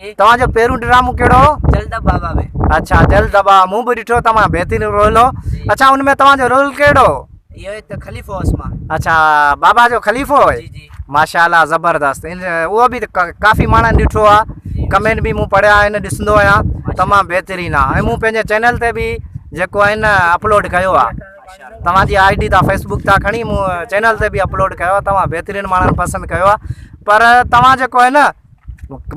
तव्हांजो पहिरियों ड्रामो कहिड़ो हो? जल्द बाबा में। अच्छा जल दबा मूं भी ॾिठो तमामु बहितरीनु रोल हो। अच्छा उनमें तव्हांजो रोल कहिड़ो? इहो त खलीफ़ो ओस्मा। अच्छा बाबा जो खलीफ़ो है। जी जी माशाल्लाह ज़बरदस्त उहो बि काफ़ी माण्हुनि ॾिठो आहे कमेंट बि मूं पढ़िया आहिनि ॾिसंदो आहियां तमामु बहितरीनु आहे ऐं मूं पंहिंजे चैनल ते बि जेको आहे न अपलोड कयो आहे तव्हांजी ID था फेसबुक था खणी मूं चैनल ते बि अपलोड कयो आहे तमामु बहितरीनु माण्हुनि पसंदि कयो आहे पर तव्हां जेको आहे न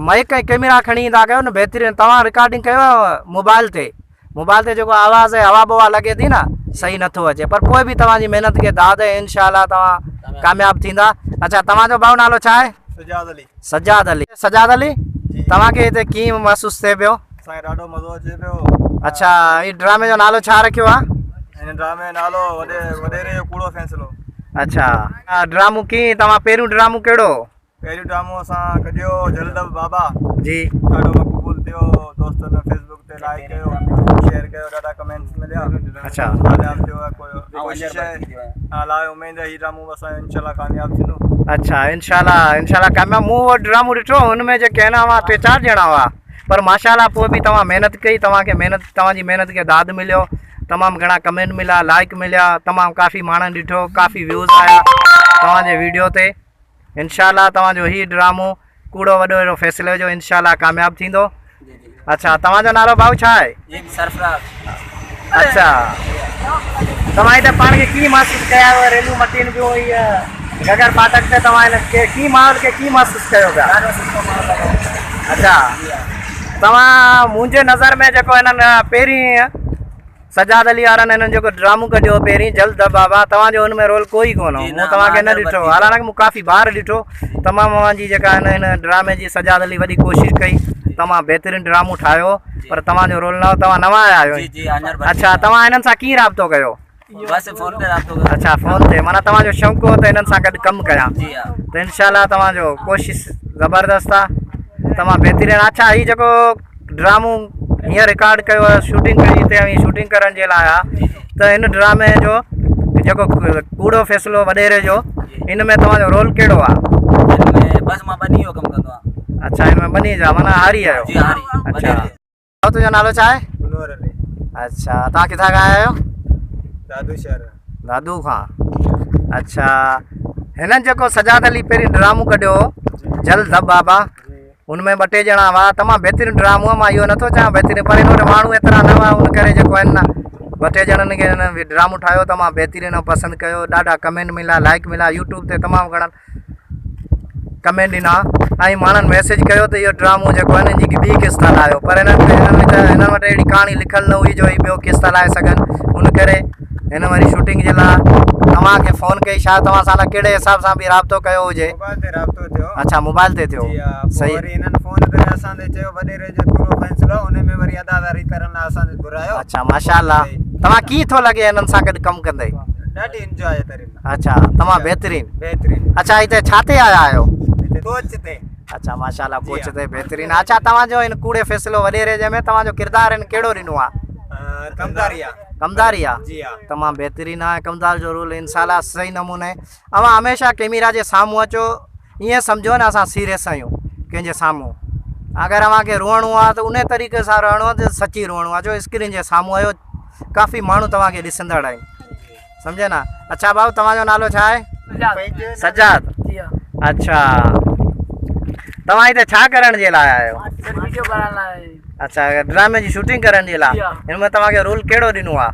माइक ऐं कैमरा खणी ईंदा कयो न बहितरीनु तव्हां रिकॉर्डिंग कयो मोबाइल ते जेको आवाज़ है हवा बवा लगे थी ना सही नथो अचे पर पोइ बि तव्हांजी महिनत खे दाद है इंशाल्लाह तव्हां कामयाब थींदा। अच्छा तव्हांजो भाउ नालो छा आहे? सजाद अली तव्हांखे हिते कीअं महसूस थिए पियो? असांखे ॾाढो मज़ो अचे पियो। अच्छा ही ड्रामे जो नालो छा रखियो आहे? हिन ड्रामे जो नालो वॾेरे जो कूड़ो फ़ैसिलो। अच्छा ड्रामो कीअं तव्हां पहिरियों ड्रामो कहिड़ो? पहिरियों ड्रामो असां कढियो जलदब बाबा जी ॾाढो मक़बूल थियो दोस्तनि फेसबुक ते लाइक कयो शेयर कयो ॾाढा कमेंट्स मिलिया। अच्छा कामयाब थियो आहे कोशिश आहे अलाए उमेद ही ड्रामो असां इंशाल्लाह कामयाब थींदो। अच्छा इंशाल्लाह कामयाब मूं उहो ड्रामो ॾिठो हुनमें जेके आहे न हुआ 3-4 ॼणा हुआ पर माशाल्लाह पोइ बि तव्हां महिनत कई तव्हांजी महिनत खे दाद मिलियो तमामु घणा कमेंट मिलिया लाइक मिलिया तमामु काफ़ी माण्हुनि ॾिठो काफ़ी व्यूज़ आया तव्हांजे वीडियो ते इंशाल्लाह तव्हांजो ही ड्रामो कूड़ो वॾेरो फ़ैसिले जो इंशाल्लाह कामयाब थींदो। अच्छा तव्हांजो नालो भाउ छा आहे? सरफराज। अच्छा तव्हां हिते पाण खे कीअं महसूसु कया रेलू मटीन पियो गगर फाटक ते तव्हां हिन कीअं माहौल खे कीअं महसूसु कयो पिया? अच्छा तव्हां मुंहिंजे नज़र में जेको हिननि पहिरीं सजाद अली वारनि हिननि जेको ड्रामो कढियो पहिरीं जल्द बाबा तव्हांजो हुन में रोल कोई कोन हो मूं तव्हांखे न ॾिठो हालांकि मूं काफ़ी बार ॾिठो तमामु अवांजी जेका हिन ड्रामे जी सजाद अली वॾी कोशिशि कई तमामु बहितरीनु ड्रामो ठाहियो पर तव्हांजो रोल न हो तव्हां नवां आया आहियो। अच्छा तव्हां हिननि सां कीअं राब्तो कयो? बस फोन पे राब्तो कयो। अच्छा फोन ते माना तव्हांजो शौक़ु हो त हिननि सां गॾु कमु कयां त इंशाल्लाह तव्हांजो कोशिशि ज़बरदस्त आहे तमामु बहितरीनु। अच्छा हीउ जेको ड्रामो हीअं रिकॉर्ड कयो आहे शूटिंग कई हिते शूटिंग करण जे लाइ आहे त हिन ड्रामे जो जेको कूड़ो फ़ैसिलो वॾेरे जो इन में तव्हांजो रोल कहिड़ो आहे? बस मां बनी जो कमु कंदो आहियां। अच्छा हिन में बनी जा माना हारी आहियो? जी हारी। अच्छा तुंहिंजो नालो छा आहे? मनोहर अली। अच्छा तव्हां किथां खां आया आहियो? दादू शहर। दादू खां। अच्छा हिननि जेको सजाद अली पहिरीं ड्रामो कढियो जल दब बाबा उनमें 2-3 ॼणा हुआ तमामु बहितरीनु ड्रामो मां इहो नथो चवां बहितरीनु पर हिन वटि माण्हू एतिरा न हुआ उन करे जेको आहिनि न 2-3 ॼणनि खे हिन ड्रामो ठाहियो तमामु बहितरीनु पसंदि कयो ॾाढा कमेंट मिलिया लाइक मिलिया यूट्यूब ते तमामु घणा कमेंट ॾिना ऐं माण्हुनि मैसेज कयो त इहो ड्रामो जेको आहे न हिनजी ॿी किस्त हलायो पर हिननि वटि अहिड़ी कहाणी लिखियलु न हुई जो ॿियो किस्त हलाए सघनि उन करे हिन वरी शूटिंग जे लाइ तव्हांखे फ़ोन कई छा तव्हां सां कहिड़े हिसाब सां बि राब्तो कयो हुजे? मोबाइल ते राब्तो थियो। अच्छा मोबाइल ते थियो सही। वरी हिननि फ़ोन करे असांखे चयो वॾेरे जो पूरो फ़ैसिलो उन में वरी अदादारी करण लाइ असांखे घुरायो। अच्छा माशाल्लाह तव्हां कीअं थो लॻे हिननि सां गॾु कमु कंदे? ॾाढी इंजॉय करे। अच्छा तमामु बहितरीनु। अच्छा हिते छा ते आया आहियो? कोच ते। अच्छा माशाल्लाह कोच ते बहितरीनु। अच्छा तव्हांजो हिन कूड़े फ़ैसिलो वॾेरे जे में तव्हांजो किरदारु हिन कहिड़ो ॾिनो आहे? कमदारी आहे। जी हा तमामु बहितरीनु आहे कमदार जो रोल इंशाल्लाह सही नमूने अवां हमेशह कैमरा जे साम्हूं अचो ईअं सम्झो न असां सीरियस आहियूं कंहिंजे साम्हूं अगरि अव्हांखे रोअणो आहे त उन तरीक़े सां रहणो आहे त सची रोअणो आहे जो स्क्रीन जे साम्हूं आहियो काफ़ी माण्हू तव्हांखे ॾिसंदड़ आहिनि सम्झे न। अच्छा भाउ तव्हांजो नालो छा आहे? सजाद। अच्छा तव्हां हिते छा करण जे लाइ आहियो? अच्छा ड्रामे जी शूटिंग करण जे लाइ हिनमें तव्हांखे रोल कहिड़ो ॾिनो आहे?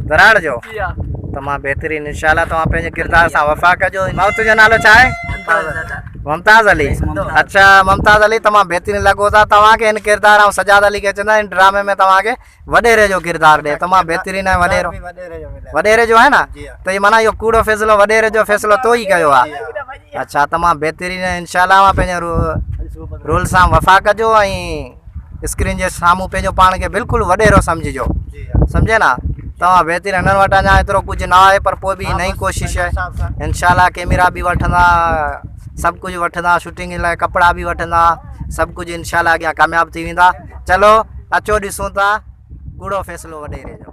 दराड़ जो। तमामु बहितरीनु इंशाल्लाह तव्हां पंहिंजे किरदार सां वफ़ा कजो। भाउ तुंहिंजो नालो छा आहे? मुमताज़ अली। अच्छा मुमताज़ अली तमामु बहितरीनु लॻो था तव्हांखे हिन किरदार ऐं सजाद अली खे चवंदा आहिनि ड्रामे में तव्हांखे वॾेरे जो किरदारु ॾिए तमामु बहितरीनु आहे वॾेरे जो आहे न त इहो माना इहो कूड़ो फ़ैसिलो वॾेरे जो फ़ैसिलो तो ई कयो आहे। अच्छा तमामु बहितरीनु इंशाल्लाह पंहिंजे रोल सां वफ़ा कजो ऐं स्क्रीन जे साम्हूं पंहिंजो पाण खे बिल्कुलु वॾेरो सम्झिजो सम्झे न तव्हां बहितरीनु हिननि वटि अञा एतिरो कुझु न आहे पर पोइ बि नई कोशिशि आहे इंशाल्लाह कैमरा बि वठंदा सभु कुझु वठंदा शूटिंग लाइ कपिड़ा बि वठंदा सभु कुझु इंशाल्लाह अॻियां कामयाबु थी वेंदा। चलो अचो ॾिसूं था कूड़ो फ़ैसिलो वॾेरे जो।